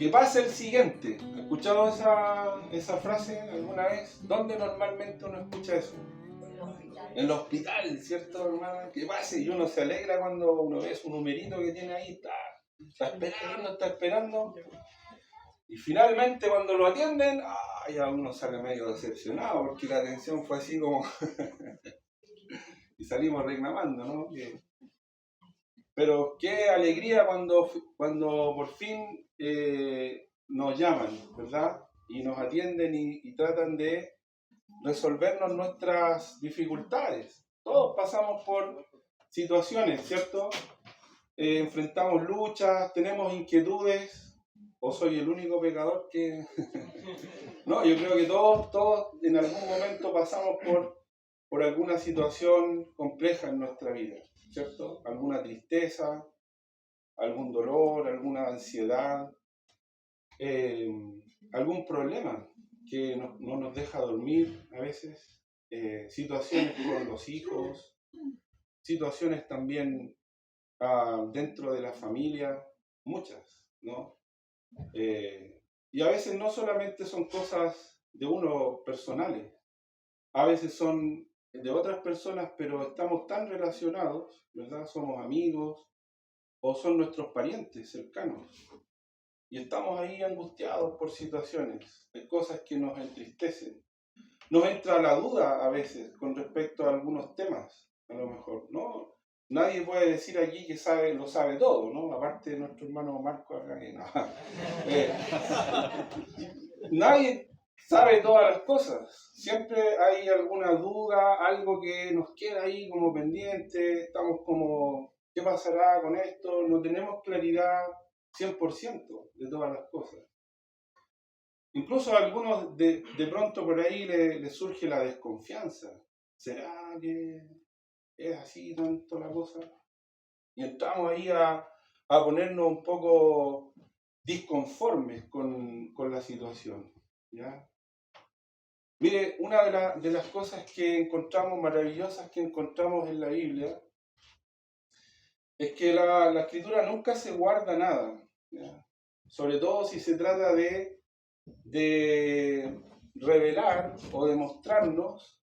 que pasa el siguiente. ¿Has escuchado esa frase alguna vez? ¿Dónde normalmente uno escucha eso? En el hospital, ¿cierto, hermano? Que pase, y uno se alegra cuando uno ve su numerito que tiene ahí, está esperando. Y finalmente cuando lo atienden, ya uno sale medio decepcionado porque la atención fue así como... y salimos reclamando, ¿no? Pero qué alegría cuando por fin nos llaman, ¿verdad? Y nos atienden y tratan de resolvernos nuestras dificultades. Todos pasamos por situaciones, ¿cierto? Enfrentamos luchas, tenemos inquietudes. ¿O soy el único pecador que...? No, yo creo que todos en algún momento pasamos por alguna situación compleja en nuestra vida, ¿cierto? Alguna tristeza, algún dolor, alguna ansiedad, algún problema que no nos deja dormir a veces, situaciones con los hijos, situaciones también dentro de la familia, muchas, ¿no? Y a veces no solamente son cosas de uno personales, a veces son de otras personas, pero estamos tan relacionados, ¿verdad? Somos amigos o son nuestros parientes cercanos. Y estamos ahí angustiados por situaciones, de cosas que nos entristecen. Nos entra la duda a veces con respecto a algunos temas, a lo mejor, ¿no? Nadie puede decir aquí que lo sabe todo, ¿no? Aparte de nuestro hermano Marco acá, que no. Nadie sabe todas las cosas. Siempre hay alguna duda, algo que nos queda ahí como pendiente, estamos como, ¿qué pasará con esto? No tenemos claridad 100% de todas las cosas. Incluso a algunos de pronto por ahí les surge la desconfianza. ¿Será que es así tanto la cosa? Y entramos ahí a ponernos un poco disconformes con la situación, ¿ya? Mire, una de las cosas que encontramos maravillosas que encontramos en la Biblia es que la Escritura nunca se guarda nada, ¿ya? Sobre todo si se trata de revelar o de mostrarnos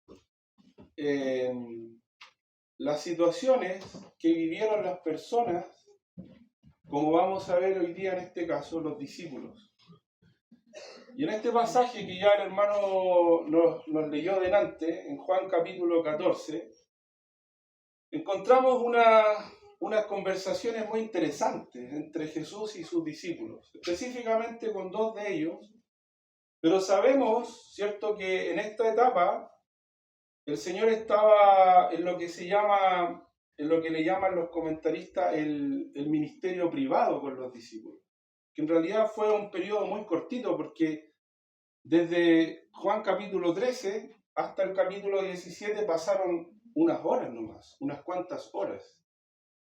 las situaciones que vivieron las personas, como vamos a ver hoy día en este caso, los discípulos. Y en este pasaje que ya el hermano nos leyó delante, en Juan capítulo 14, encontramos unas conversaciones muy interesantes entre Jesús y sus discípulos, específicamente con dos de ellos. Pero sabemos, ¿cierto?, que en esta etapa el Señor estaba en lo que le llaman los comentaristas el ministerio privado con los discípulos, que en realidad fue un periodo muy cortito, porque desde Juan capítulo 13 hasta el capítulo 17 pasaron unas horas nomás, unas cuantas horas,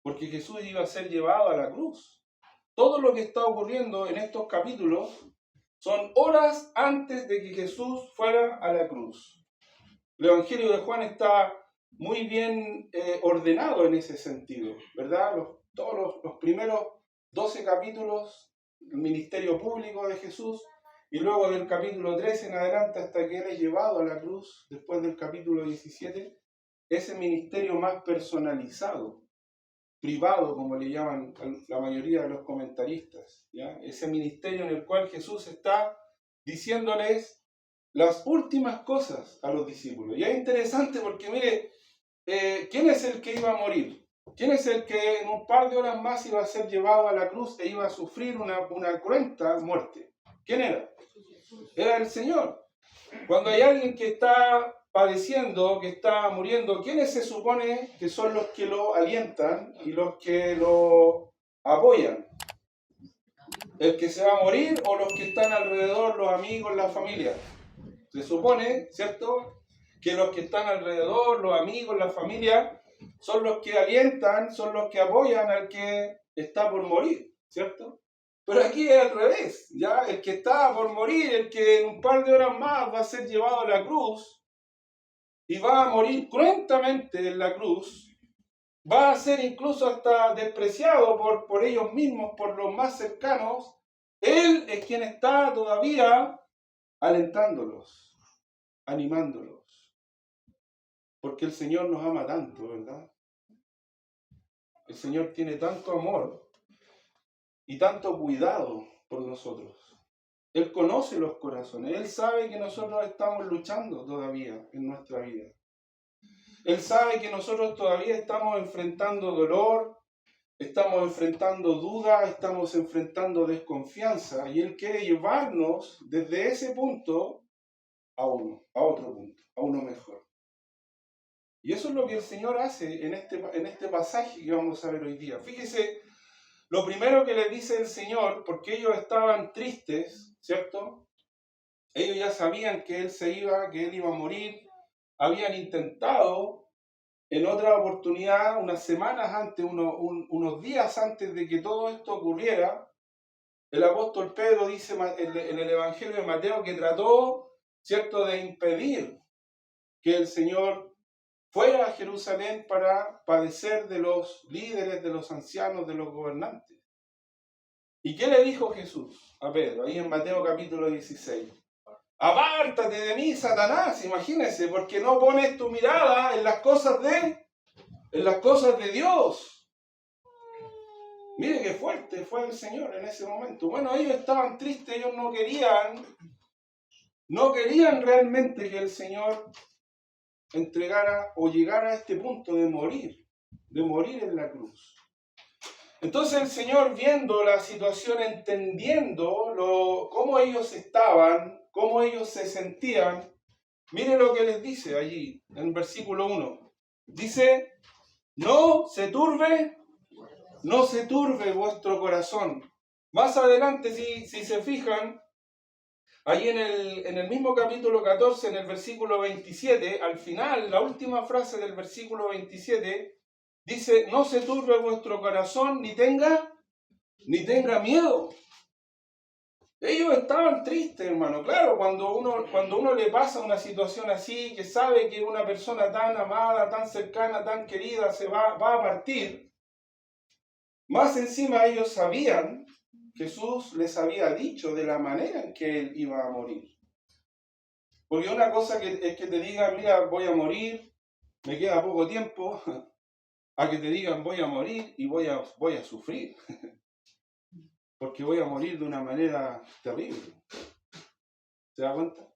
porque Jesús iba a ser llevado a la cruz. Todo lo que está ocurriendo en estos capítulos son horas antes de que Jesús fuera a la cruz. El Evangelio de Juan está muy bien ordenado en ese sentido, ¿verdad? Todos los primeros 12 capítulos, el ministerio público de Jesús, y luego del capítulo 13 en adelante hasta que Él es llevado a la cruz, después del capítulo 17, ese ministerio más personalizado, privado, como le llaman la mayoría de los comentaristas, ¿ya? Ese ministerio en el cual Jesús está diciéndoles las últimas cosas a los discípulos. Y es interesante porque, mire, ¿quién es el que iba a morir? ¿Quién es el que en un par de horas más iba a ser llevado a la cruz e iba a sufrir una cruenta muerte? ¿Quién era? Era el Señor. Cuando hay alguien que está padeciendo, que está muriendo, ¿quiénes se supone que son los que lo alientan y los que lo apoyan? ¿El que se va a morir o los que están alrededor, los amigos, la familia? Se supone, ¿cierto?, que los que están alrededor, los amigos, la familia, son los que alientan, son los que apoyan al que está por morir, ¿cierto? Pero aquí es al revés, ¿ya? El que está por morir, el que en un par de horas más va a ser llevado a la cruz y va a morir cruentamente en la cruz, va a ser incluso hasta despreciado por ellos mismos, por los más cercanos, Él es quien está todavía alentándolos, animándolos. Porque el Señor nos ama tanto, ¿verdad? El Señor tiene tanto amor y tanto cuidado por nosotros. Él conoce los corazones. Él sabe que nosotros estamos luchando todavía en nuestra vida. Él sabe que nosotros todavía estamos enfrentando dolor, estamos enfrentando dudas, estamos enfrentando desconfianza. Y Él quiere llevarnos desde ese punto a otro punto, a uno mejor. Y eso es lo que el Señor hace en este pasaje que vamos a ver hoy día. Fíjese, lo primero que le dice el Señor, porque ellos estaban tristes, ¿cierto? Ellos ya sabían que Él iba a morir. Habían intentado en otra oportunidad, unas semanas antes, unos días antes de que todo esto ocurriera, el apóstol Pedro dice en el Evangelio de Mateo que trató, ¿cierto?, de impedir que el Señor fuera a Jerusalén para padecer de los líderes, de los ancianos, de los gobernantes. ¿Y qué le dijo Jesús a Pedro? Ahí en Mateo capítulo 16. Apártate de mí, Satanás, imagínense, porque no pones tu mirada en las cosas de Dios. Mire qué fuerte fue el Señor en ese momento. Bueno, ellos estaban tristes, ellos no querían realmente que el Señor entregara o llegara a este punto de morir en la cruz. Entonces el Señor, viendo la situación, entendiendo cómo ellos estaban, cómo ellos se sentían, mire lo que les dice allí, en versículo 1. Dice, no se turbe vuestro corazón. Más adelante, si se fijan, ahí en el mismo capítulo 14, en el versículo 27, al final, la última frase del versículo 27, dice, no se turbe vuestro corazón, ni tenga miedo. Ellos estaban tristes, hermano. Claro, cuando uno le pasa una situación así, que sabe que una persona tan amada, tan cercana, tan querida, se va a partir, más encima ellos sabían, Jesús les había dicho de la manera en que Él iba a morir. Porque una cosa es que te digan, mira, voy a morir, me queda poco tiempo, a que te digan, voy a morir y voy a sufrir. Porque voy a morir de una manera terrible. ¿Se da cuenta?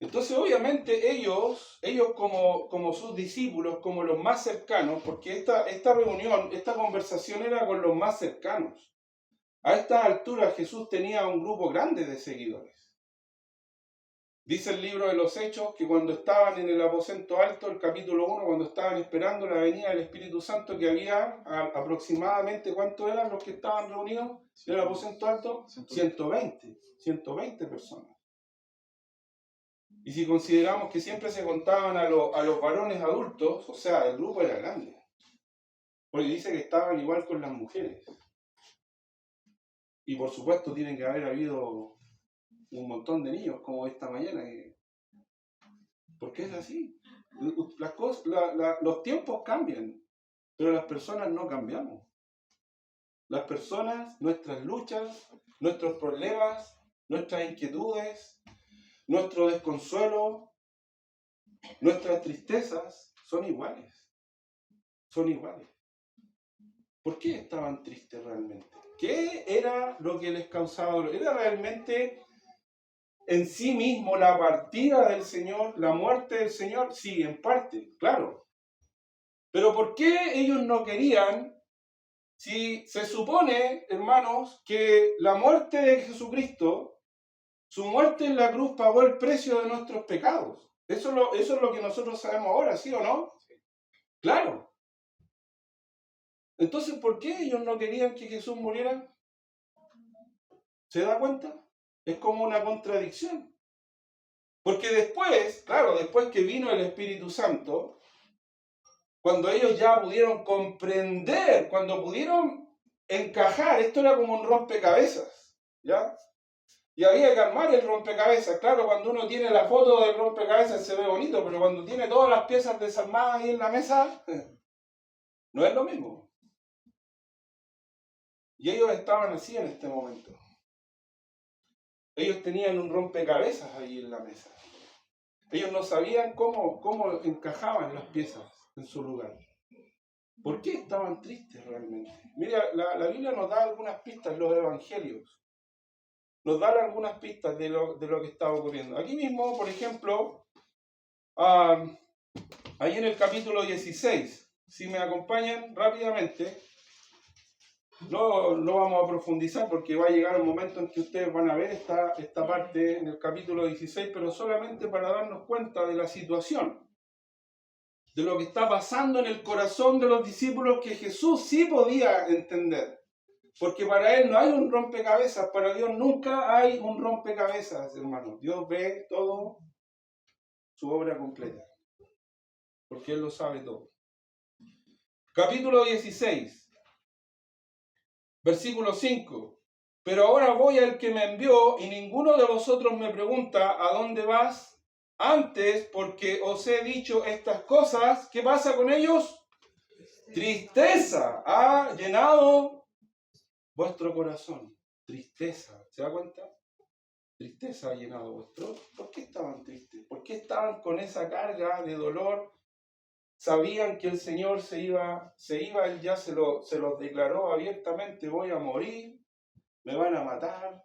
Entonces, obviamente, ellos como sus discípulos, como los más cercanos, porque esta reunión, esta conversación era con los más cercanos. A esta altura Jesús tenía un grupo grande de seguidores. Dice el libro de los Hechos que cuando estaban en el aposento alto, el capítulo 1, cuando estaban esperando la venida del Espíritu Santo, que había aproximadamente, ¿cuántos eran los que estaban reunidos en el aposento alto? 120 personas. Y si consideramos que siempre se contaban a los varones adultos, o sea, el grupo era grande. Porque dice que estaban igual con las mujeres. Y por supuesto tienen que haber habido un montón de niños, como esta mañana. Porque es así. Los tiempos cambian, pero las personas no cambiamos. Las personas, nuestras luchas, nuestros problemas, nuestras inquietudes, nuestro desconsuelo, nuestras tristezas son iguales. Son iguales. ¿Por qué estaban tristes realmente? ¿Qué era lo que les causaba dolor? ¿Era realmente en sí mismo la partida del Señor, la muerte del Señor? Sí, en parte, claro. Pero ¿por qué ellos no querían, si se supone, hermanos, que la muerte de Jesucristo, su muerte en la cruz pagó el precio de nuestros pecados? Eso es lo que nosotros sabemos ahora, ¿sí o no? Claro. Entonces, ¿por qué ellos no querían que Jesús muriera? ¿Se da cuenta? Es como una contradicción. Porque después, claro, después que vino el Espíritu Santo, cuando ellos ya pudieron comprender, cuando pudieron encajar, esto era como un rompecabezas, ¿ya? Y había que armar el rompecabezas. Claro, cuando uno tiene la foto del rompecabezas se ve bonito, pero cuando tiene todas las piezas desarmadas ahí en la mesa, no es lo mismo. Y ellos estaban así en este momento. Ellos tenían un rompecabezas ahí en la mesa. Ellos no sabían cómo encajaban las piezas en su lugar. ¿Por qué estaban tristes realmente? Mira, la Biblia nos da algunas pistas, los evangelios. Nos dan algunas pistas de lo que estaba ocurriendo. Aquí mismo, por ejemplo, ahí en el capítulo 16, si me acompañan rápidamente, no vamos a profundizar porque va a llegar un momento en que ustedes van a ver esta parte en el capítulo 16, pero solamente para darnos cuenta de la situación, de lo que está pasando en el corazón de los discípulos que Jesús sí podía entender. Porque para Él no hay un rompecabezas, para Dios nunca hay un rompecabezas, hermano. Dios ve todo su obra completa, porque Él lo sabe todo. Capítulo 16. Versículo 5. Pero ahora voy al que me envió y ninguno de vosotros me pregunta ¿a dónde vas? Antes, porque os he dicho estas cosas, ¿qué pasa con ellos? Tristeza ha llenado vuestro corazón. Tristeza, ¿se da cuenta? Tristeza ha llenado vuestro. ¿Por qué estaban tristes? ¿Por qué estaban con esa carga de dolor? Sabían que el Señor se iba, Él ya se los declaró abiertamente, voy a morir, me van a matar,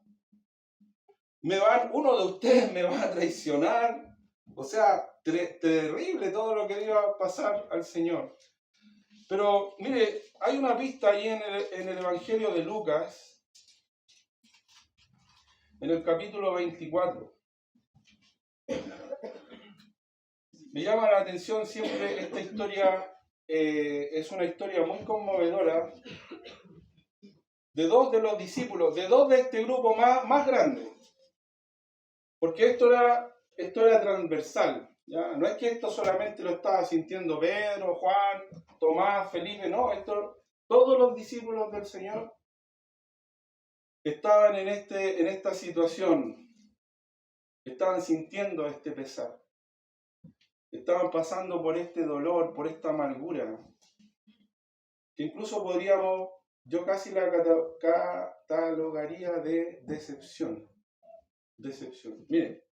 uno de ustedes me va a traicionar. O sea, terrible todo lo que le iba a pasar al Señor. Pero mire, hay una pista ahí en el Evangelio de Lucas, en el capítulo 24. Me llama la atención siempre esta historia, es una historia muy conmovedora de dos de los discípulos, de dos de este grupo más grande. Porque esto era transversal, ¿ya? No es que esto solamente lo estaba sintiendo Pedro, Juan, Tomás, Felipe, no, todos los discípulos del Señor estaban en esta situación, estaban sintiendo este pesar. Estaban pasando por este dolor, por esta amargura, que incluso yo casi la catalogaría de decepción. Miren,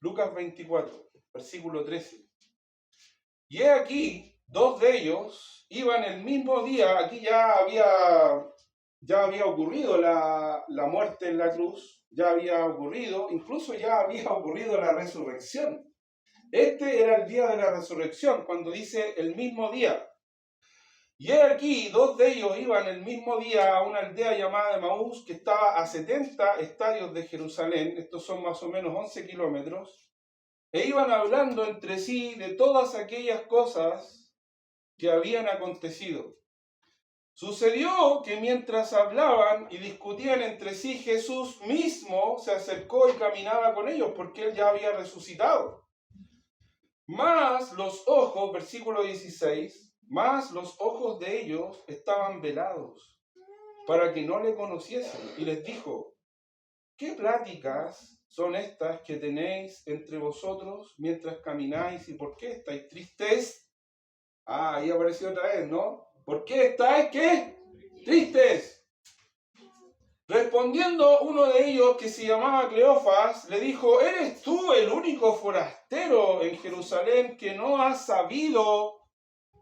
Lucas 24, versículo 13. Y he aquí, dos de ellos iban el mismo día, aquí ya había ocurrido la muerte en la cruz, ya había ocurrido, incluso ya había ocurrido la resurrección. Este era el día de la resurrección, cuando dice el mismo día. Y he aquí, dos de ellos iban el mismo día a una aldea llamada Emaús, que estaba a 70 estadios de Jerusalén, estos son más o menos 11 kilómetros, e iban hablando entre sí de todas aquellas cosas que habían acontecido. Sucedió que mientras hablaban y discutían entre sí, Jesús mismo se acercó y caminaba con ellos, porque Él ya había resucitado. Mas los ojos, versículo 16, mas los ojos de ellos estaban velados, para que no le conociesen. Y les dijo, ¿qué pláticas son estas que tenéis entre vosotros mientras camináis? ¿Y por qué estáis tristes? Ahí apareció otra vez, ¿no? ¿Por qué estáis, qué? Tristes. Respondiendo uno de ellos, que se llamaba Cleofas, le dijo, ¿eres tú el único forastero en Jerusalén que no has sabido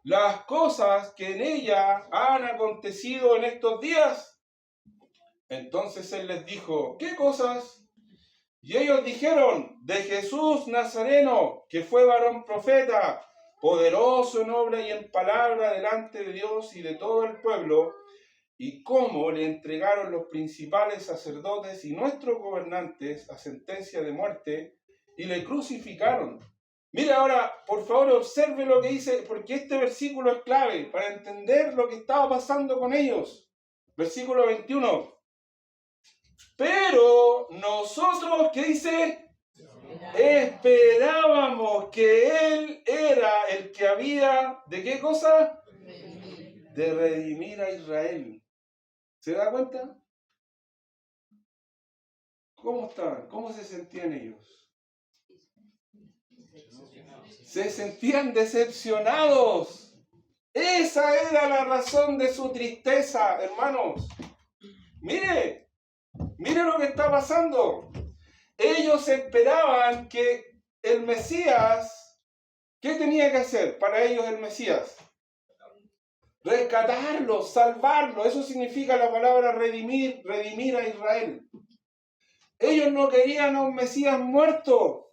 las cosas que en ella han acontecido en estos días? Entonces él les dijo, ¿qué cosas? Y ellos dijeron, de Jesús Nazareno, que fue varón profeta, poderoso en obra y en palabra delante de Dios y de todo el pueblo, y cómo le entregaron los principales sacerdotes y nuestros gobernantes a sentencia de muerte y le crucificaron. Mira ahora, por favor, observe lo que dice, porque este versículo es clave para entender lo que estaba pasando con ellos. Versículo 21. Pero nosotros, ¿qué dice? Esperábamos que Él era el que había, ¿de qué cosa? De redimir a Israel. ¿Se da cuenta? ¿Cómo estaban? ¿Cómo se sentían ellos? Se sentían decepcionados. Esa era la razón de su tristeza, hermanos. Mire lo que está pasando. Ellos esperaban que el Mesías, ¿qué tenía que hacer para ellos el Mesías? Rescatarlo, salvarlo. Eso significa la palabra redimir, redimir a Israel. Ellos no querían a un Mesías muerto.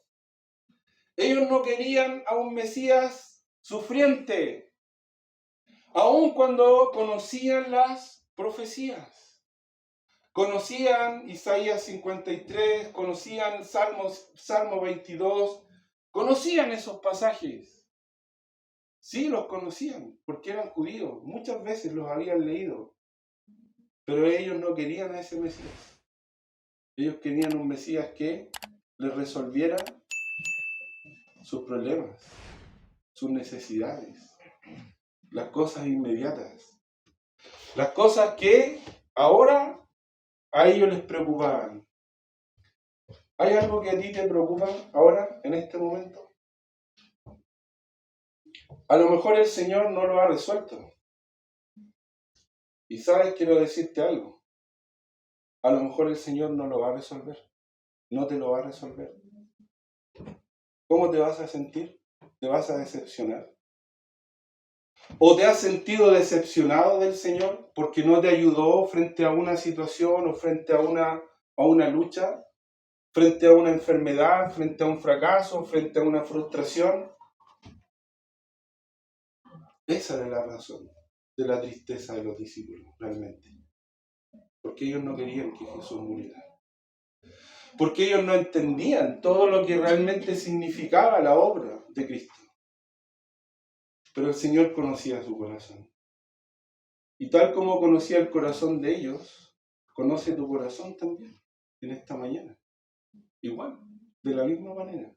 Ellos no querían a un Mesías sufriente, aun cuando conocían las profecías. Conocían Isaías 53, conocían Salmo 22, conocían esos pasajes. Sí, los conocían, porque eran judíos. Muchas veces los habían leído. Pero ellos no querían a ese Mesías. Ellos querían un Mesías que les resolviera sus problemas, sus necesidades, las cosas inmediatas, las cosas que ahora a ellos les preocupaban. ¿Hay algo que a ti te preocupa ahora, en este momento? A lo mejor el Señor no lo ha resuelto. Y sabes, quiero decirte algo. A lo mejor el Señor no lo va a resolver. No te lo va a resolver. ¿Cómo te vas a sentir? ¿Te vas a decepcionar? ¿O te has sentido decepcionado del Señor porque no te ayudó frente a una situación o frente a una lucha, frente a una enfermedad, frente a un fracaso, frente a una frustración? Esa es la razón de la tristeza de los discípulos, realmente. Porque ellos no querían que Jesús muriera. Porque ellos no entendían todo lo que realmente significaba la obra de Cristo. Pero el Señor conocía su corazón. Y tal como conocía el corazón de ellos, conoce tu corazón también en esta mañana. Igual, de la misma manera.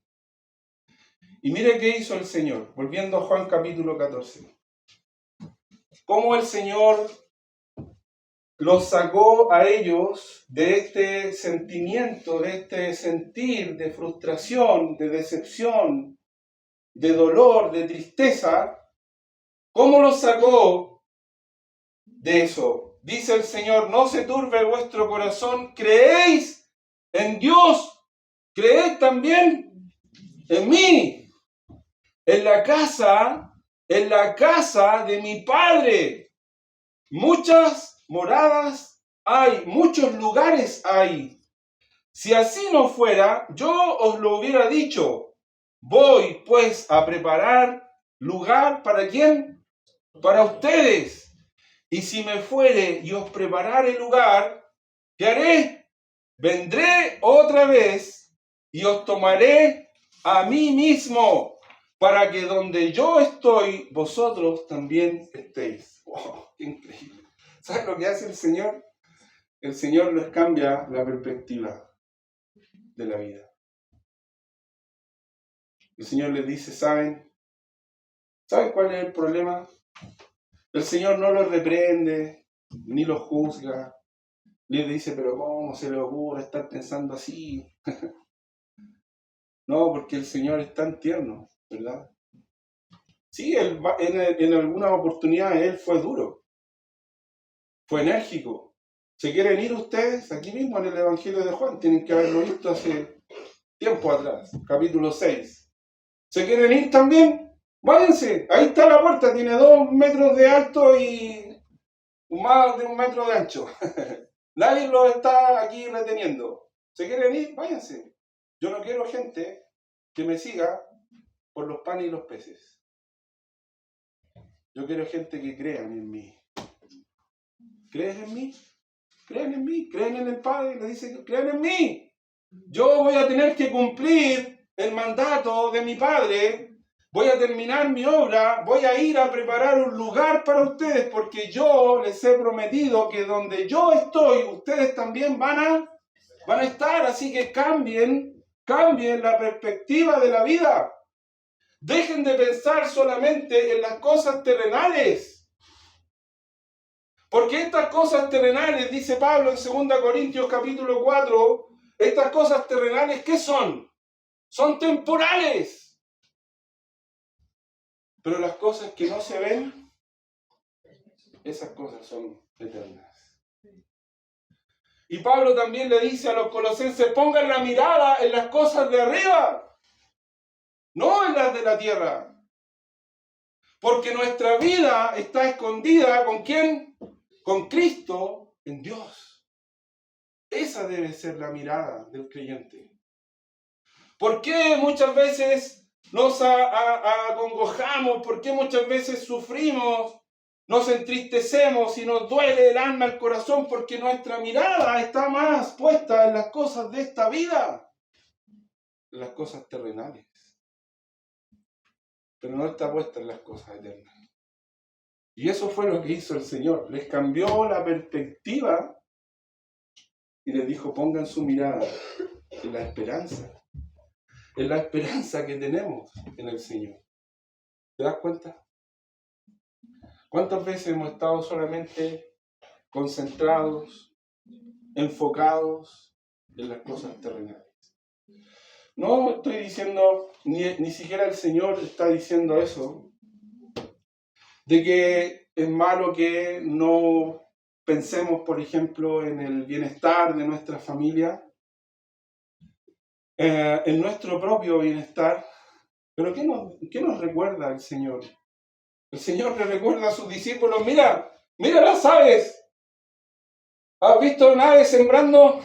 Y mire qué hizo el Señor, volviendo a Juan capítulo 14. Cómo el Señor los sacó a ellos de este sentimiento, de este sentir de frustración, de decepción, de dolor, de tristeza. ¿Cómo los sacó de eso? Dice el Señor, no se turbe vuestro corazón, creéis en Dios, creed también en mí. En la casa de mi Padre, muchas moradas hay, muchos lugares hay. Si así no fuera, yo os lo hubiera dicho. Voy pues a preparar lugar ¿para quién? Para ustedes. Y si me fuere y os preparare lugar, ¿qué haré? Vendré otra vez y os tomaré a mí mismo, para que donde yo estoy, vosotros también estéis. ¡Wow! ¡Qué increíble! ¿Sabes lo que hace el Señor? El Señor les cambia la perspectiva de la vida. El Señor les dice, ¿saben cuál es el problema? El Señor no los reprende, ni los juzga, ni les dice, pero ¿cómo se le ocurre estar pensando así? No, porque el Señor es tan tierno, ¿verdad? Sí, en algunas oportunidades Él fue duro, fue enérgico. ¿Se quieren ir ustedes? Aquí mismo en el Evangelio de Juan, tienen que haberlo visto hace tiempo atrás, capítulo 6. ¿Se quieren ir también? Váyanse, ahí está la puerta, tiene 2 metros de alto y más de 1 metro de ancho. Nadie los está aquí reteniendo. ¿Se quieren ir? Váyanse. Yo no quiero gente que me siga por los panes y los peces. Yo quiero gente que crean en mí. ¿Crees en mí? Crean en mí, creen en el Padre, le dice, crean en mí. Yo voy a tener que cumplir el mandato de mi Padre, voy a terminar mi obra, voy a ir a preparar un lugar para ustedes, porque yo les he prometido que donde yo estoy, ustedes también van a estar, así que cambien la perspectiva de la vida. Dejen de pensar solamente en las cosas terrenales. Porque estas cosas terrenales, dice Pablo en 2 Corintios capítulo 4, estas cosas terrenales, ¿qué son? Son temporales. Pero las cosas que no se ven, esas cosas son eternas. Y Pablo también le dice a los colosenses, pongan la mirada en las cosas de arriba, no en las de la tierra. Porque nuestra vida está escondida, ¿con quién? Con Cristo en Dios. Esa debe ser la mirada del creyente. ¿Por qué muchas veces nos acongojamos? ¿Por qué muchas veces sufrimos? Nos entristecemos y nos duele el alma, el corazón, porque nuestra mirada está más puesta en las cosas de esta vida, en las cosas terrenales. Pero no está puesta en las cosas eternas. Y eso fue lo que hizo el Señor. Les cambió la perspectiva y les dijo, pongan su mirada en la esperanza que tenemos en el Señor. ¿Te das cuenta? ¿Cuántas veces hemos estado solamente concentrados, enfocados en las cosas terrenales? No estoy diciendo, ni siquiera el Señor está diciendo eso, de que es malo que no pensemos, por ejemplo, en el bienestar de nuestra familia, en nuestro propio bienestar. Pero ¿qué nos recuerda el Señor? El Señor le recuerda a sus discípulos, mira las aves. ¿Has visto aves sembrando?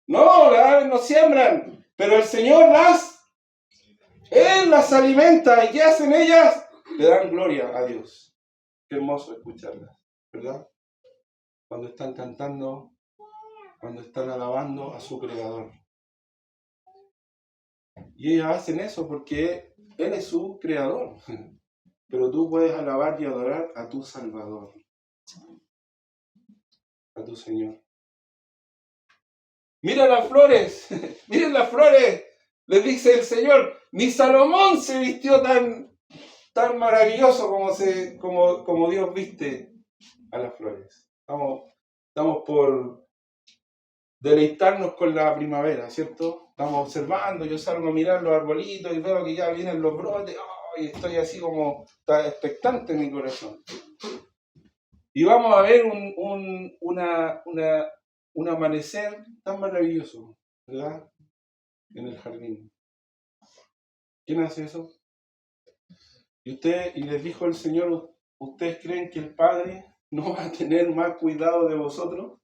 No, las aves no siembran, pero el Señor Él las alimenta. ¿Y qué hacen ellas? Le dan gloria a Dios. Qué hermoso escucharlas, ¿verdad? Cuando están cantando, cuando están alabando a su Creador. Y ellas hacen eso porque Él es su Creador. Pero tú puedes alabar y adorar a tu Salvador, a tu Señor. Mira las flores, miren las flores, les dice el Señor. Ni Salomón se vistió tan maravilloso como Dios viste a las flores. Estamos por deleitarnos con la primavera, ¿cierto? Estamos observando, yo salgo a mirar los arbolitos y veo que ya vienen los brotes, y estoy así como, está expectante en mi corazón. Y vamos a ver un amanecer tan maravilloso, ¿verdad? En el jardín. ¿Quién hace eso? Y les dijo el Señor, ¿ustedes creen que el Padre no va a tener más cuidado de vosotros?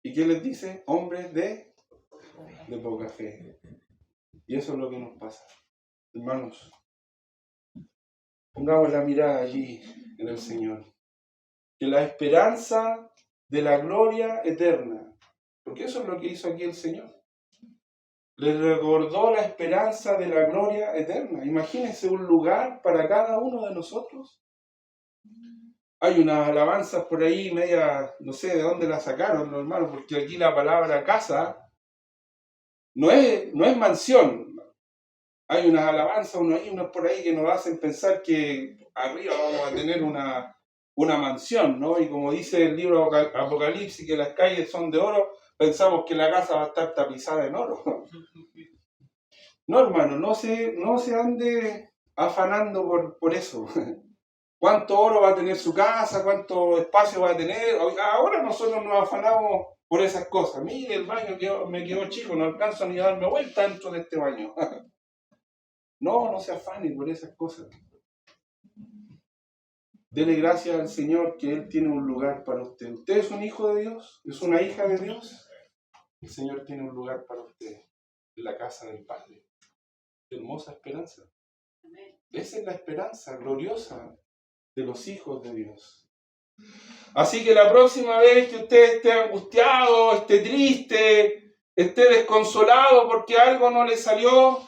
¿Y qué les dice? Hombres de poca fe. Y eso es lo que nos pasa. Hermanos, pongamos la mirada allí en el Señor. Que la esperanza de la gloria eterna, porque eso es lo que hizo aquí el Señor. Les recordó la esperanza de la gloria eterna. Imagínense un lugar para cada uno de nosotros. Hay unas alabanzas por ahí media, no sé de dónde la sacaron, hermano, porque aquí la palabra casa no es mansión. Hay unas alabanzas, unos por ahí que nos hacen pensar que arriba vamos a tener una mansión, ¿no? Y como dice el libro Apocalipsis, que las calles son de oro, pensamos que la casa va a estar tapizada en oro. No, hermano, no se ande afanando por eso. ¿Cuánto oro va a tener su casa? ¿Cuánto espacio va a tener? Ahora nosotros nos afanamos por esas cosas. Mire, el baño me quedó chico, no alcanzo ni a darme vuelta dentro de este baño. No se afane por esas cosas. Dele gracias al Señor que Él tiene un lugar para usted. ¿Usted es un hijo de Dios? ¿Es una hija de Dios? El Señor tiene un lugar para usted en la casa del Padre. Qué hermosa esperanza. Esa es la esperanza gloriosa de los hijos de Dios. Así que la próxima vez que usted esté angustiado, esté triste, esté desconsolado porque algo no le salió,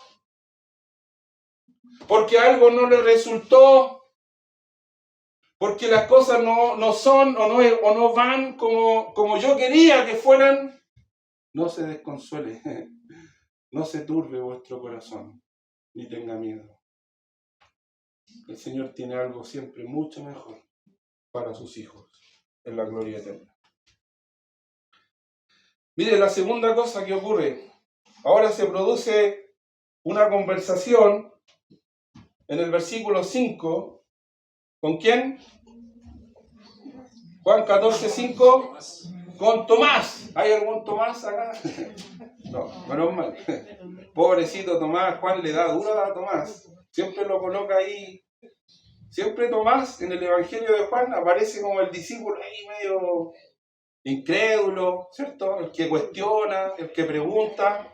porque algo no le resultó, porque las cosas no son o no van como yo quería que fueran, no se desconsuele, no se turbe vuestro corazón, ni tenga miedo. El Señor tiene algo siempre mucho mejor para sus hijos en la gloria eterna. Mire, la segunda cosa que ocurre, ahora se produce una conversación en el versículo 5, ¿con quién? Juan 14:5, con Tomás. ¿Hay algún Tomás acá? No, menos mal. Pobrecito Tomás, Juan le da dura a Tomás. Siempre lo coloca ahí. Siempre Tomás en el Evangelio de Juan aparece como el discípulo ahí medio incrédulo, ¿cierto? El que cuestiona, el que pregunta.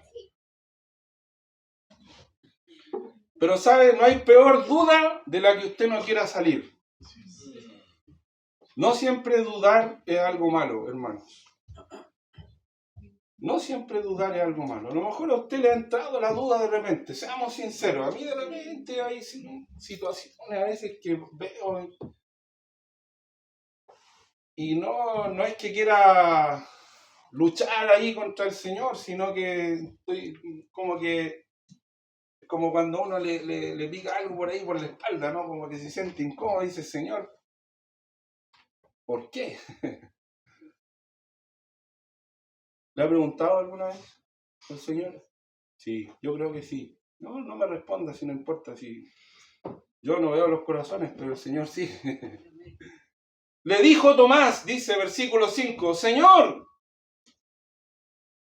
Pero sabe, no hay peor duda de la que usted no quiera salir. No siempre dudar es algo malo, hermanos. No siempre dudar es algo malo. A lo mejor a usted le ha entrado la duda de repente. Seamos sinceros. A mí de repente hay situaciones a veces que veo y no es que quiera luchar ahí contra el Señor, sino que estoy como cuando uno le pica algo por ahí por la espalda, ¿no? Como que se siente incómodo y dice, Señor, ¿por qué? ¿Le ha preguntado alguna vez al Señor? Sí, yo creo que sí. No me responda si no importa. Si yo no veo los corazones, pero el Señor sí. Le dijo Tomás, dice versículo 5, Señor,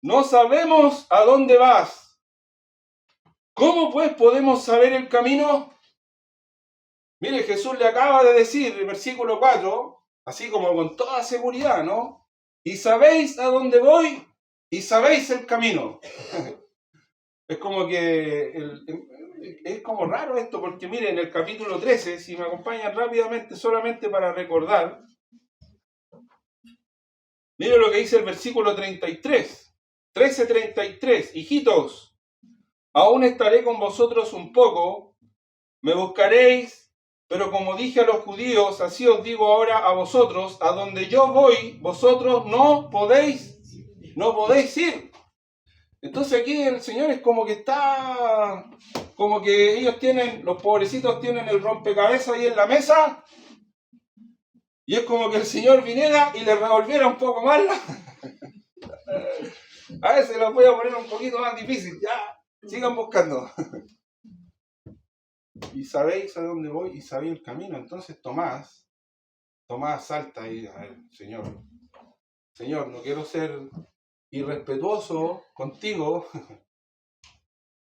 no sabemos a dónde vas. ¿Cómo pues podemos saber el camino? Mire, Jesús le acaba de decir, en versículo 4, así como con toda seguridad, ¿no? Y sabéis a dónde voy y sabéis el camino. Es como que es como raro esto, porque miren, en el capítulo 13, si me acompañan rápidamente, solamente para recordar, miren lo que dice el versículo 33, 13:33, hijitos, aún estaré con vosotros un poco, me buscaréis, pero como dije a los judíos, así os digo ahora a vosotros, a donde yo voy, vosotros no podéis ir. Entonces aquí el Señor es como que está, como que ellos tienen, los pobrecitos tienen el rompecabezas ahí en la mesa, y es como que el Señor viniera y les revolviera un poco más a veces los voy a poner un poquito más difícil, ya, sigan buscando. Y sabéis a dónde voy y sabéis el camino. Entonces Tomás salta y a ver, Señor, no quiero ser irrespetuoso contigo,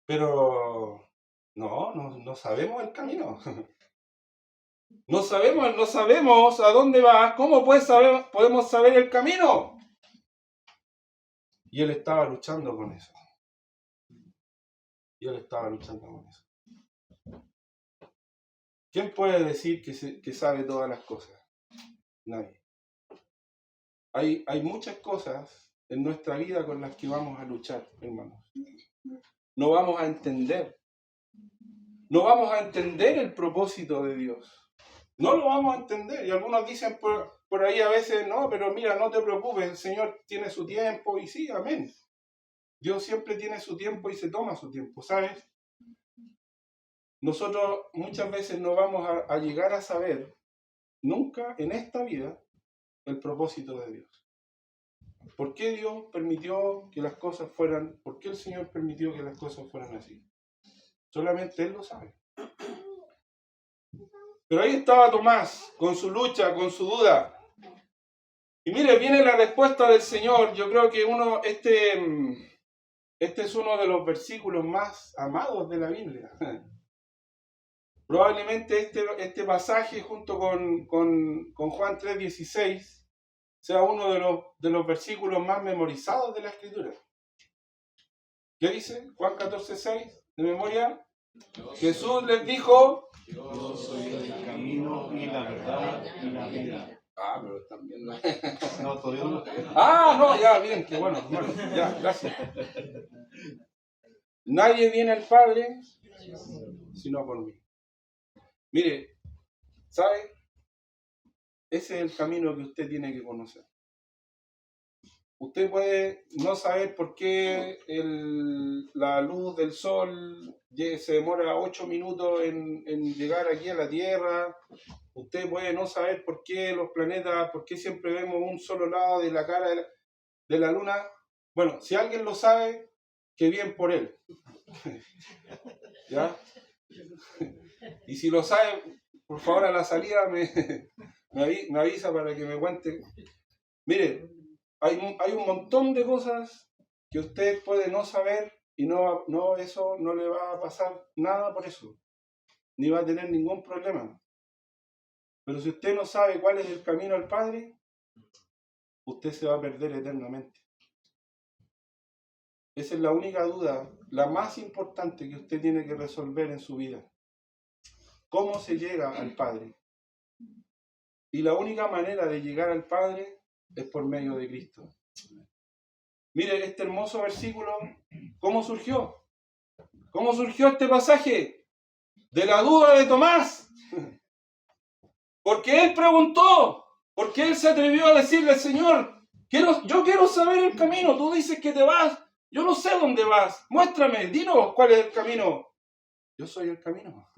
pero no sabemos el camino. No sabemos a dónde va. ¿Cómo podemos saber el camino? Y él estaba luchando con eso. ¿Quién puede decir que sabe todas las cosas? Nadie. Hay muchas cosas en nuestra vida con las que vamos a luchar, hermanos. No vamos a entender. No vamos a entender el propósito de Dios. No lo vamos a entender. Y algunos dicen por ahí a veces, no, pero mira, no te preocupes, el Señor tiene su tiempo. Y sí, amén. Dios siempre tiene su tiempo y se toma su tiempo, ¿sabes? Nosotros muchas veces no vamos a llegar a saber nunca en esta vida el propósito de Dios. ¿Por qué Dios permitió que las cosas fueran, por qué el Señor permitió que las cosas fueran así? Solamente Él lo sabe. Pero ahí estaba Tomás, con su lucha, con su duda. Y mire, viene la respuesta del Señor. Yo creo que este es uno de los versículos más amados de la Biblia. Probablemente este pasaje junto con Juan 3:16 sea uno de los versículos más memorizados de la Escritura. ¿Qué dice? Juan 14:6, de memoria. Jesús les dijo, yo soy el camino y la verdad y la vida. Pero también no. No, todavía no. No, ya, bien, qué bueno, hermano. Ya, gracias. Nadie viene al Padre sino por mí. Mire, ¿sabe? Ese es el camino que usted tiene que conocer. Usted puede no saber por qué la luz del sol se demora 8 minutos en llegar aquí a la Tierra. Usted puede no saber por qué los planetas, por qué siempre vemos un solo lado de la cara de la Luna. Bueno, si alguien lo sabe, qué bien por él. ¿Ya? Y si lo sabe, por favor a la salida Me avisa para que me cuente. Mire, hay un montón de cosas que usted puede no saber y eso no le va a pasar nada por eso, ni va a tener ningún problema. Pero si usted no sabe cuál es el camino al Padre, usted se va a perder eternamente. Esa es la única duda, la más importante que usted tiene que resolver en su vida. ¿Cómo se llega al Padre? Y la única manera de llegar al Padre es por medio de Cristo. Mire este hermoso versículo, ¿cómo surgió? ¿Cómo surgió este pasaje? De la duda de Tomás. Porque él preguntó, porque él se atrevió a decirle al Señor, yo quiero saber el camino, tú dices que te vas, yo no sé dónde vas, muéstrame, dinos cuál es el camino. Yo soy el camino,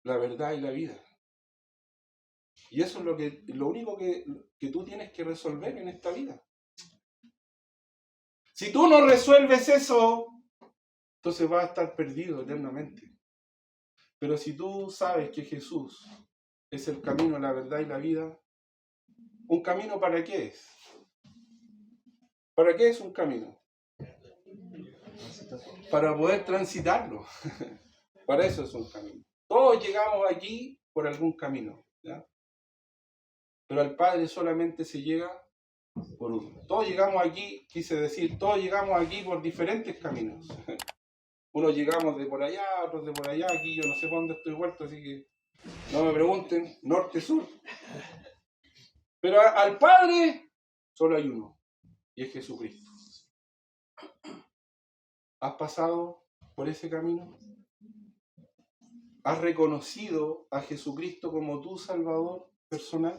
la verdad y la vida. Y eso es lo único que tú tienes que resolver en esta vida. Si tú no resuelves eso, entonces vas a estar perdido eternamente. Pero si tú sabes que Jesús es el camino, la verdad y la vida, ¿un camino para qué es? ¿Para qué es un camino? Para poder transitarlo. Para eso es un camino. Todos llegamos aquí por algún camino, ¿ya? Pero al Padre solamente se llega por uno. Todos llegamos aquí, quise decir, todos llegamos aquí por diferentes caminos. Unos llegamos de por allá, otros de por allá, aquí yo no sé por dónde estoy vuelto, así que no me pregunten, norte, sur. Pero al Padre solo hay uno, y es Jesucristo. ¿Has pasado por ese camino? ¿Has reconocido a Jesucristo como tu Salvador personal?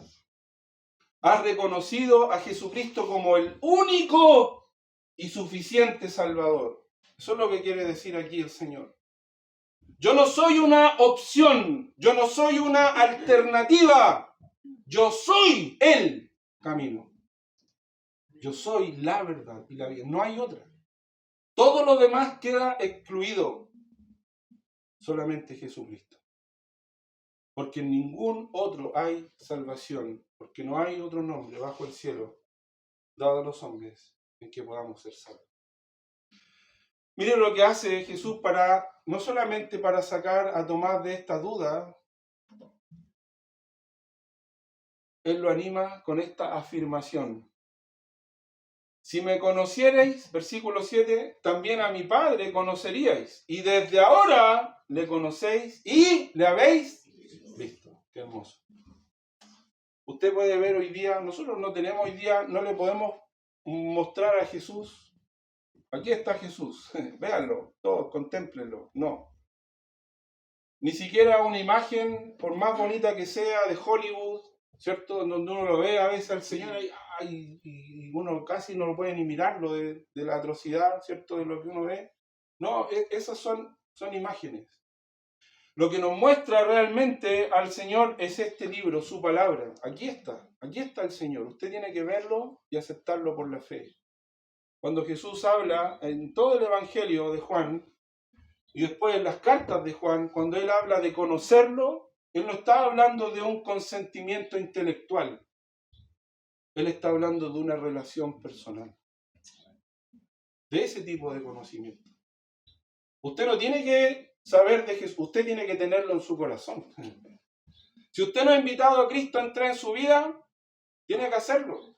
¿Has reconocido a Jesucristo como el único y suficiente Salvador? Eso es lo que quiere decir aquí el Señor. Yo no soy una opción, yo no soy una alternativa, yo soy el camino. Yo soy la verdad y la vida, no hay otra. Todo lo demás queda excluido, solamente Jesucristo. Porque en ningún otro hay salvación, porque no hay otro nombre bajo el cielo dado a los hombres en que podamos ser salvos. Miren lo que hace Jesús no solamente para sacar a Tomás de esta duda, Él lo anima con esta afirmación. Si me conocierais, versículo 7, también a mi Padre conoceríais, y desde ahora le conocéis y le habéis visto. Qué hermoso. Usted puede ver hoy día, nosotros no le podemos mostrar a Jesús. Aquí está Jesús, véanlo, todos, contémplenlo. No. Ni siquiera una imagen, por más bonita que sea, de Hollywood, ¿cierto? Donde uno lo ve a veces al Señor y uno casi no lo puede ni mirarlo de la atrocidad, ¿cierto? De lo que uno ve. No, esas son imágenes. Lo que nos muestra realmente al Señor es este libro, su palabra. Aquí está el Señor. Usted tiene que verlo y aceptarlo por la fe. Cuando Jesús habla en todo el Evangelio de Juan, y después en las cartas de Juan, cuando él habla de conocerlo, él no está hablando de un consentimiento intelectual. Él está hablando de una relación personal. De ese tipo de conocimiento. Usted no tiene que saber de Jesús, usted tiene que tenerlo en su corazón. Si usted no ha invitado a Cristo a entrar en su vida, tiene que hacerlo.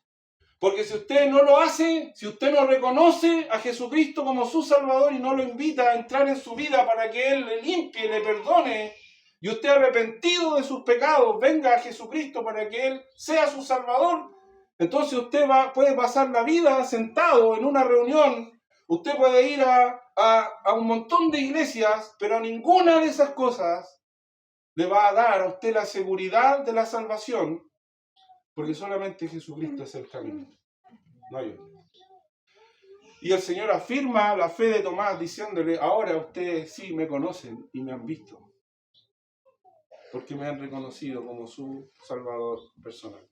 Porque si usted no lo hace, si usted no reconoce a Jesucristo como su Salvador y no lo invita a entrar en su vida para que Él le limpie, le perdone, y usted arrepentido de sus pecados, venga a Jesucristo para que Él sea su Salvador, entonces usted puede pasar la vida sentado en una reunión, usted puede ir a un montón de iglesias, pero ninguna de esas cosas le va a dar a usted la seguridad de la salvación, porque solamente Jesucristo es el camino. No hay otro. Y el Señor afirma la fe de Tomás diciéndole, ahora ustedes sí me conocen y me han visto, porque me han reconocido como su Salvador personal.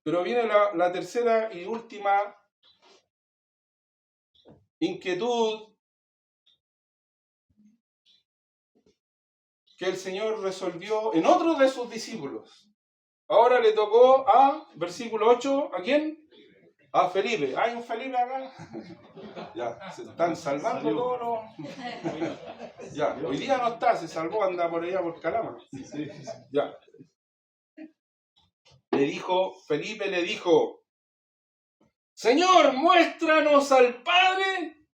Pero viene la tercera y última inquietud que el Señor resolvió en otro de sus discípulos. Ahora le tocó a, versículo 8, ¿a quién? A Felipe. ¿Hay un Felipe acá? Ya, se están salvando todos los... Ya, hoy día no está, se salvó, anda por allá por Calama. Ya. Felipe le dijo, Señor, muéstranos al Padre.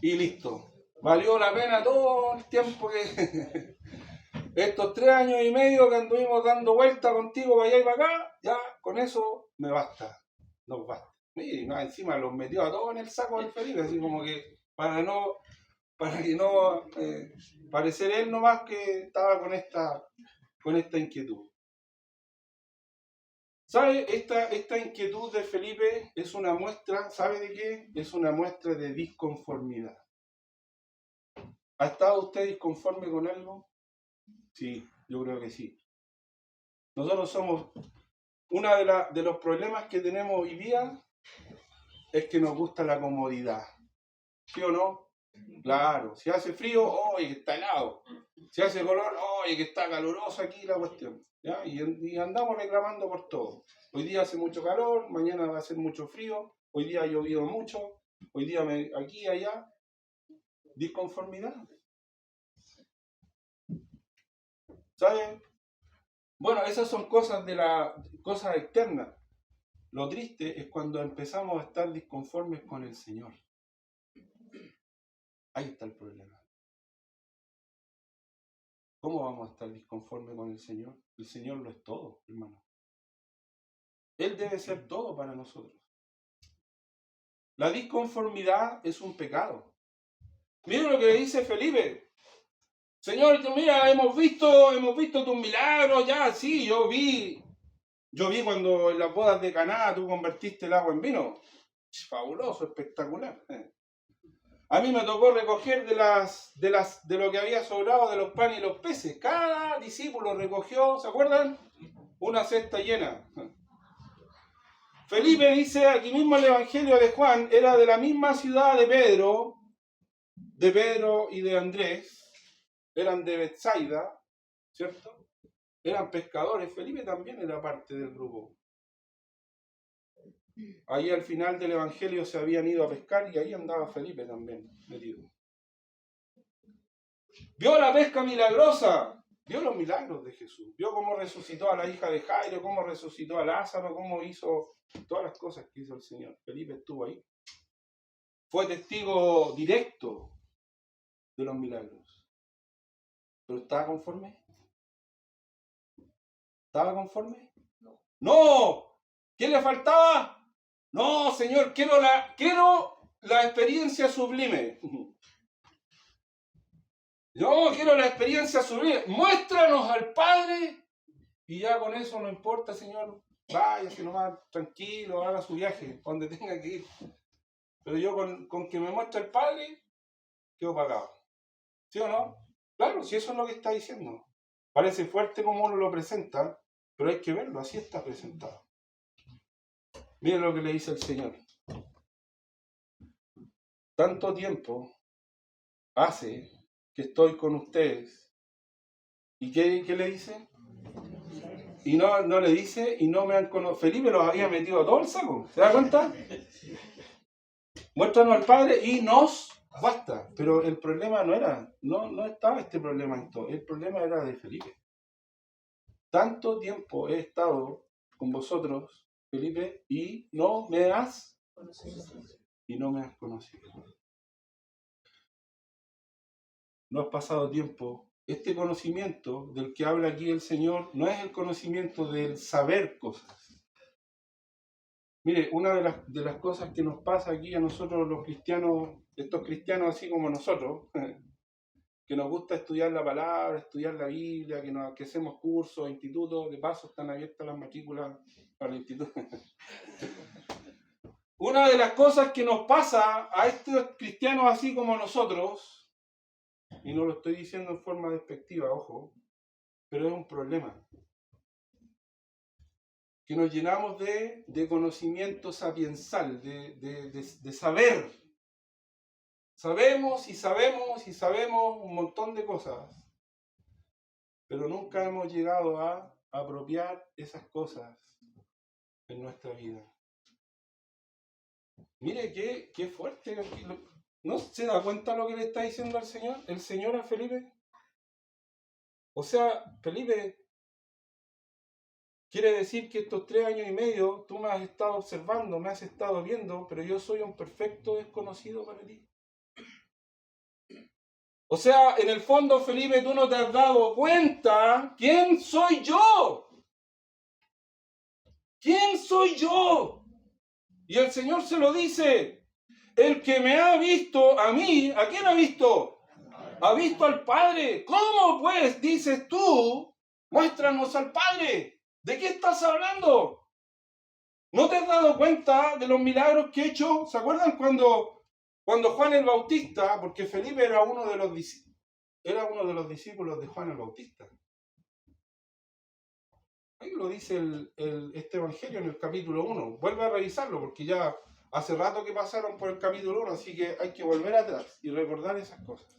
Y listo. Valió la pena todo el tiempo que... Estos 3 años y medio que anduvimos dando vuelta contigo para allá y para acá, ya con eso me basta. Nos basta. Y más encima los metió a todos en el saco del Felipe, así como que para que no parecer él nomás que estaba con esta inquietud. ¿Sabe? Esta inquietud de Felipe es una muestra, ¿sabe de qué? Es una muestra de disconformidad. ¿Ha estado usted disconforme con algo? Sí, yo creo que sí. Nosotros somos... Uno de los problemas que tenemos hoy día es que nos gusta la comodidad. ¿Sí o no? Claro. Si hace frío, ¡oye, que está helado! Si hace calor, ¡oye, que está caluroso aquí la cuestión! ¿Ya? Y andamos reclamando por todo. Hoy día hace mucho calor, mañana va a hacer mucho frío, hoy día ha llovido mucho, hoy día aquí y allá. Disconformidad. ¿Saben? Bueno, esas son cosas cosas externas. Lo triste es cuando empezamos a estar disconformes con el Señor. Ahí está el problema. ¿Cómo vamos a estar disconformes con el Señor? El Señor lo es todo, hermano. Él debe ser todo para nosotros. La disconformidad es un pecado. Miren lo que dice Felipe. Señor, mira, hemos visto tus milagros, ya, sí, yo vi cuando en las bodas de Caná tú convertiste el agua en vino. Fabuloso, espectacular. A mí me tocó recoger de lo que había sobrado de los panes y los peces. Cada discípulo recogió, ¿se acuerdan? Una cesta llena. Felipe dice, aquí mismo el Evangelio de Juan, era de la misma ciudad de Pedro y de Andrés, eran de Betsaida, ¿cierto? Eran pescadores, Felipe también era parte del grupo. Ahí al final del Evangelio se habían ido a pescar y ahí andaba Felipe también metido. Vio la pesca milagrosa, vio los milagros de Jesús, vio cómo resucitó a la hija de Jairo, cómo resucitó a Lázaro, cómo hizo todas las cosas que hizo el Señor. Felipe estuvo ahí. Fue testigo directo de los milagros. ¿Pero estaba conforme? ¿Estaba conforme? ¡No! ¿Qué le faltaba? No, Señor, quiero la experiencia sublime. Yo quiero la experiencia sublime. Muéstranos al Padre y ya con eso no importa, Señor. Váyase nomás tranquilo, haga su viaje, donde tenga que ir. Pero yo con que me muestre el Padre, quedo pagado. ¿Sí o no? Claro, si eso es lo que está diciendo. Parece fuerte como uno lo presenta, pero hay que verlo, así está presentado. Miren lo que le dice el Señor. Tanto tiempo hace que estoy con ustedes. ¿Y qué le dice? Y no le dice, y no me han conocido. Felipe los había metido a todo el saco. ¿Se da cuenta? Muéstranos al Padre y nos basta. Pero el problema no estaba este problema en todo. El problema era de Felipe. Tanto tiempo he estado con vosotros, Felipe, y no me has conocido. No has pasado tiempo. Este conocimiento del que habla aquí el Señor no es el conocimiento del saber cosas. Mire, una de las cosas que nos pasa aquí a nosotros los cristianos, estos cristianos así como nosotros, que nos gusta estudiar la palabra, estudiar la Biblia, que hacemos cursos, institutos, de paso están abiertas las matrículas para el instituto. Una de las cosas que nos pasa a estos cristianos así como nosotros, y no lo estoy diciendo en forma despectiva, ojo, pero es un problema. Que nos llenamos de conocimiento sapiensal, de saber. Sabemos un montón de cosas, pero nunca hemos llegado a apropiar esas cosas en nuestra vida. Mire qué fuerte. ¿No se da cuenta lo que le está diciendo el Señor a Felipe? O sea, Felipe, quiere decir que estos 3 años y medio tú me has estado observando, me has estado viendo, pero yo soy un perfecto desconocido para ti. O sea, en el fondo, Felipe, tú no te has dado cuenta quién soy yo. ¿Quién soy yo? Y el Señor se lo dice. El que me ha visto a mí, ¿a quién ha visto? Ha visto al Padre. ¿Cómo pues dices tú, muéstranos al Padre? ¿De qué estás hablando? ¿No te has dado cuenta de los milagros que he hecho? ¿Se acuerdan cuando Juan el Bautista, porque Felipe era uno de los discípulos de Juan el Bautista? Ahí lo dice este Evangelio en el capítulo 1. Vuelve a revisarlo porque ya hace rato que pasaron por el capítulo 1, así que hay que volver atrás y recordar esas cosas.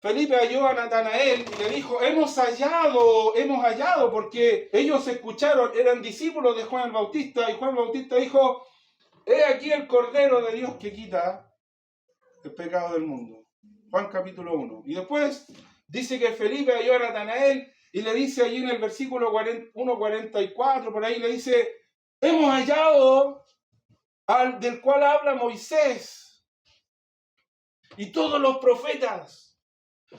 Felipe halló a Natanael y le dijo, hemos hallado, porque ellos escucharon, eran discípulos de Juan el Bautista, y Juan el Bautista dijo, he aquí el Cordero de Dios que quita el pecado del mundo. Juan capítulo 1. Y después dice que Felipe halló a Natanael y le dice allí en el versículo 1:44, por ahí le dice, hemos hallado al del cual habla Moisés y todos los profetas,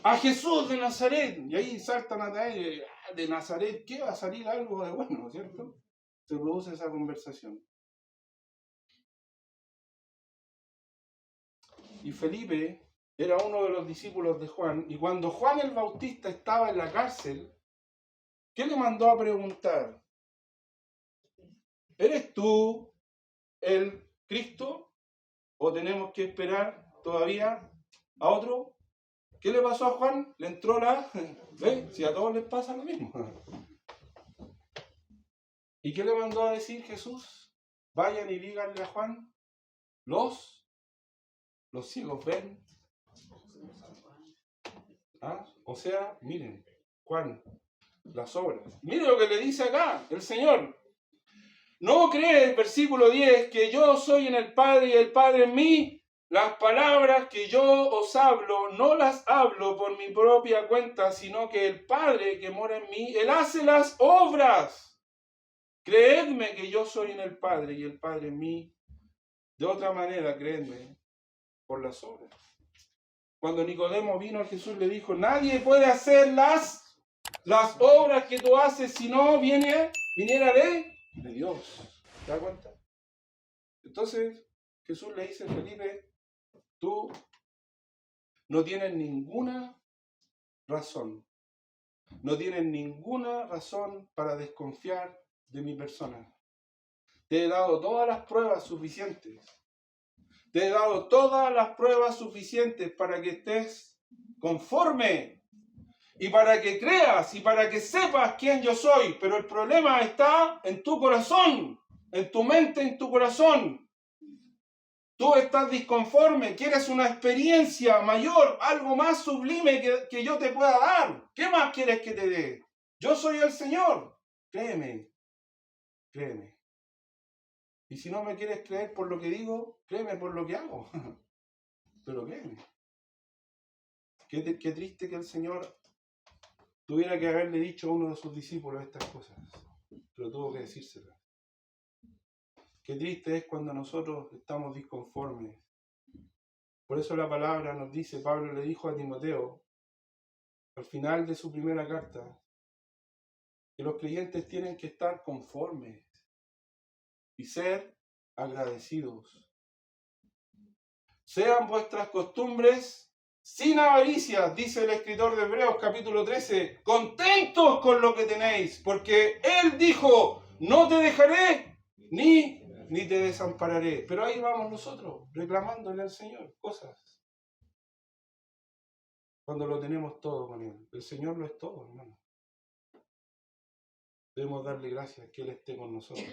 a Jesús de Nazaret. Y ahí salta Natanael, de Nazaret, ¿qué va a salir algo de bueno, cierto? Se produce esa conversación. Y Felipe era uno de los discípulos de Juan, y cuando Juan el Bautista estaba en la cárcel, ¿qué le mandó a preguntar? ¿Eres tú el Cristo? ¿O tenemos que esperar todavía a otro? ¿Qué le pasó a Juan? Le entró la... ¿Ve? Si a todos les pasa lo mismo. ¿Y qué le mandó a decir Jesús? Vayan y díganle a Juan, los ciegos ven. ¿Ah? O sea, miren, Juan, las obras. Miren lo que le dice acá el Señor. ¿No cree, versículo 10, que yo soy en el Padre y el Padre en mí? Las palabras que yo os hablo, no las hablo por mi propia cuenta, sino que el Padre que mora en mí, Él hace las obras. Creedme que yo soy en el Padre y el Padre en mí. De otra manera, creedme por las obras. Cuando Nicodemo vino a Jesús, le dijo, nadie puede hacer las obras que tú haces si no viniera de Dios. ¿Te das cuenta? Entonces, Jesús le dice a Felipe, tú no tienes ninguna razón. No tienes ninguna razón para desconfiar de mi persona. Te he dado todas las pruebas suficientes. Te he dado todas las pruebas suficientes para que estés conforme y para que creas y para que sepas quién yo soy. Pero el problema está en tu corazón, en tu mente, en tu corazón. Tú estás disconforme, quieres una experiencia mayor, algo más sublime que yo te pueda dar. ¿Qué más quieres que te dé? Yo soy el Señor. Créeme, créeme. Y si no me quieres creer por lo que digo, créeme por lo que hago. Pero créeme. Qué triste que el Señor tuviera que haberle dicho a uno de sus discípulos estas cosas. Pero tuvo que decírselas. Qué triste es cuando nosotros estamos disconformes. Por eso la palabra nos dice, Pablo le dijo a Timoteo, al final de su primera carta, que los creyentes tienen que estar conformes y ser agradecidos. Sean vuestras costumbres sin avaricia, dice el escritor de Hebreos capítulo 13, contentos con lo que tenéis, porque Él dijo, no te dejaré ni te desampararé. Pero ahí vamos nosotros, reclamándole al Señor cosas. Cuando lo tenemos todo con Él. El Señor lo es todo, hermano. Debemos darle gracias que Él esté con nosotros.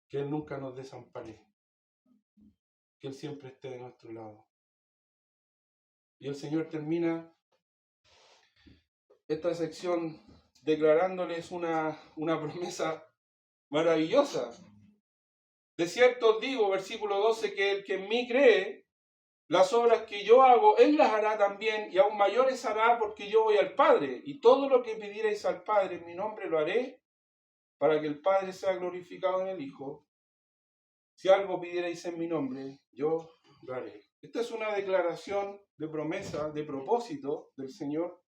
Que Él nunca nos desampare. Que Él siempre esté de nuestro lado. Y el Señor termina esta sección declarándoles una promesa maravillosa. De cierto os digo, versículo 12, que el que en mí cree, las obras que yo hago, él las hará también, y aún mayores hará, porque yo voy al Padre. Y todo lo que pidierais al Padre en mi nombre lo haré, para que el Padre sea glorificado en el Hijo. Si algo pidierais en mi nombre, yo lo haré. Esta es una declaración de promesa, de propósito del Señor,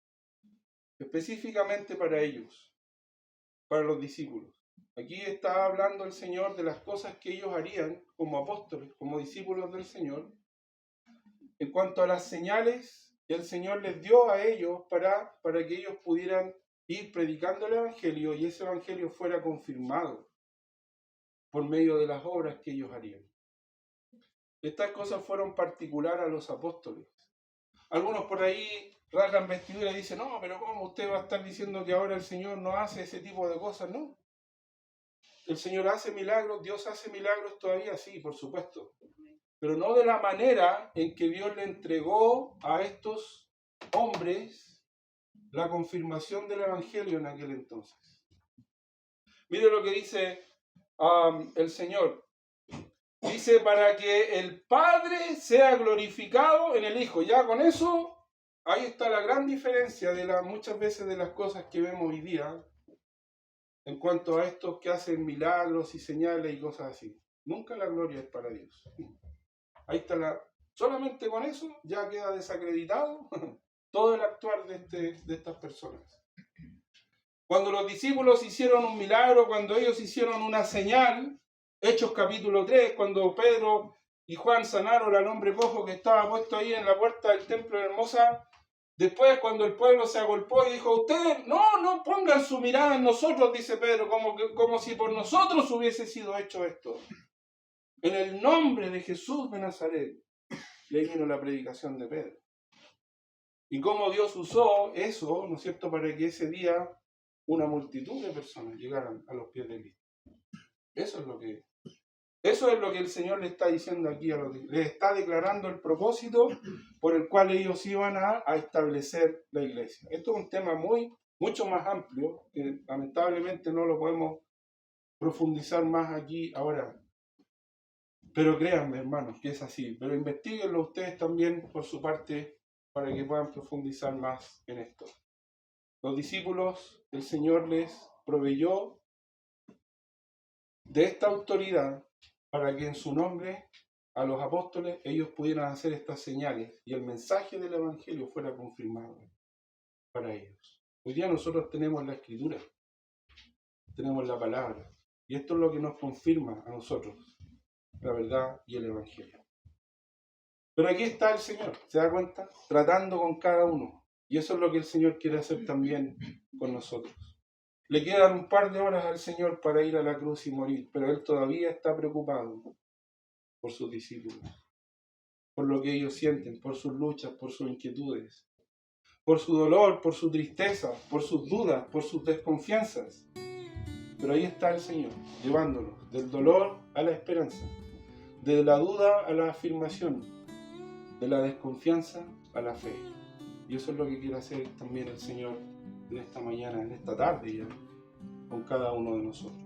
específicamente para ellos, para los discípulos. Aquí está hablando el Señor de las cosas que ellos harían como apóstoles, como discípulos del Señor, en cuanto a las señales que el Señor les dio a ellos para que ellos pudieran ir predicando el Evangelio y ese Evangelio fuera confirmado por medio de las obras que ellos harían. Estas cosas fueron particulares a los apóstoles. Algunos por ahí rasgan vestidura y dicen, no, pero ¿cómo usted va a estar diciendo que ahora el Señor no hace ese tipo de cosas? No. El Señor hace milagros, Dios hace milagros todavía, sí, por supuesto. Pero no de la manera en que Dios le entregó a estos hombres la confirmación del Evangelio en aquel entonces. Mire lo que dice el Señor. Dice, para que el Padre sea glorificado en el Hijo. Ya con eso, ahí está la gran diferencia de muchas veces de las cosas que vemos hoy día en cuanto a estos que hacen milagros y señales y cosas así. Nunca la gloria es para Dios. Ahí está solamente con eso ya queda desacreditado todo el actuar de estas personas. Cuando los discípulos hicieron un milagro, cuando ellos hicieron una señal, Hechos capítulo 3, cuando Pedro y Juan sanaron al hombre cojo que estaba puesto ahí en la puerta del templo de Hermosa, después cuando el pueblo se agolpó y dijo, ustedes no pongan su mirada en nosotros, dice Pedro, como si por nosotros hubiese sido hecho esto. En el nombre de Jesús de Nazaret. Y ahí vino la predicación de Pedro. Y cómo Dios usó eso, ¿no es cierto?, para que ese día una multitud de personas llegaran a los pies de Cristo. Eso es lo que el Señor le está diciendo aquí, le está declarando el propósito por el cual ellos iban a establecer la iglesia. Esto es un tema mucho más amplio, que lamentablemente no lo podemos profundizar más aquí ahora. Pero créanme, hermanos, que es así. Pero investíguenlo ustedes también por su parte para que puedan profundizar más en esto. Los discípulos, el Señor les proveyó de esta autoridad para que en su nombre a los apóstoles ellos pudieran hacer estas señales y el mensaje del Evangelio fuera confirmado para ellos. Hoy día nosotros tenemos la Escritura, tenemos la palabra y esto es lo que nos confirma a nosotros la verdad y el Evangelio. Pero aquí está el Señor, ¿se da cuenta? Tratando con cada uno. Y eso es lo que el Señor quiere hacer también con nosotros. Le quedan un par de horas al Señor para ir a la cruz y morir, pero Él todavía está preocupado por sus discípulos, por lo que ellos sienten, por sus luchas, por sus inquietudes, por su dolor, por su tristeza, por sus dudas, por sus desconfianzas. Pero ahí está el Señor, llevándolos del dolor a la esperanza, de la duda a la afirmación, de la desconfianza a la fe. Y eso es lo que quiere hacer también el Señor en esta mañana, en esta tarde ya, con cada uno de nosotros.